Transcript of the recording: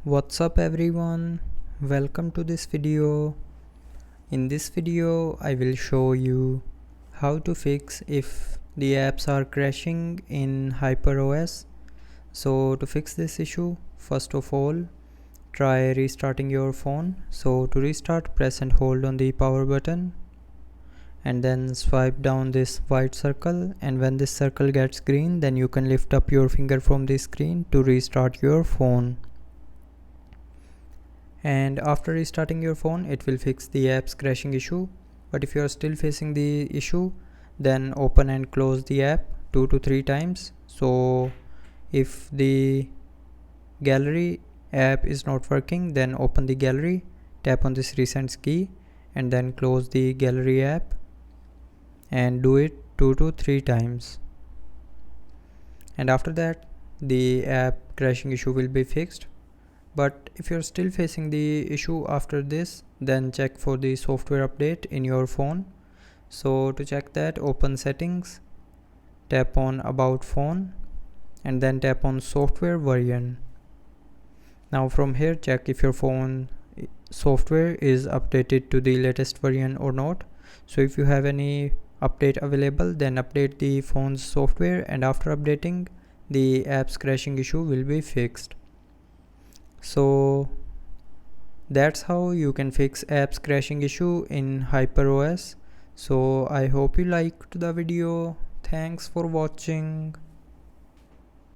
What's up everyone, welcome to this video. In this video I will show you how to fix if the apps are crashing in hyperos. So to fix this issue, first of all try restarting your phone. So to restart, press and hold on the power button and then swipe down this white circle, and when this circle gets green, then you can lift up your finger from the screen to restart your phone. And after restarting your phone, it will fix the app's crashing issue. But if you are still facing the issue, then open and close the app 2 to 3 times. So if the gallery app is not working, then open the gallery, tap on this recent key and then close the gallery app and do it 2 to 3 times. And after that the app crashing issue will be fixed. But if you're still facing the issue after this, then check for the software update in your phone. So to check that, open settings, tap on about phone and then tap on software version. Now from here check if your phone software is updated to the latest version or not. So if you have any update available, then update the phone's software, and after updating, the app's crashing issue will be fixed. So that's how you can fix apps crashing issue in hyperos. So I hope you liked the video. Thanks for watching.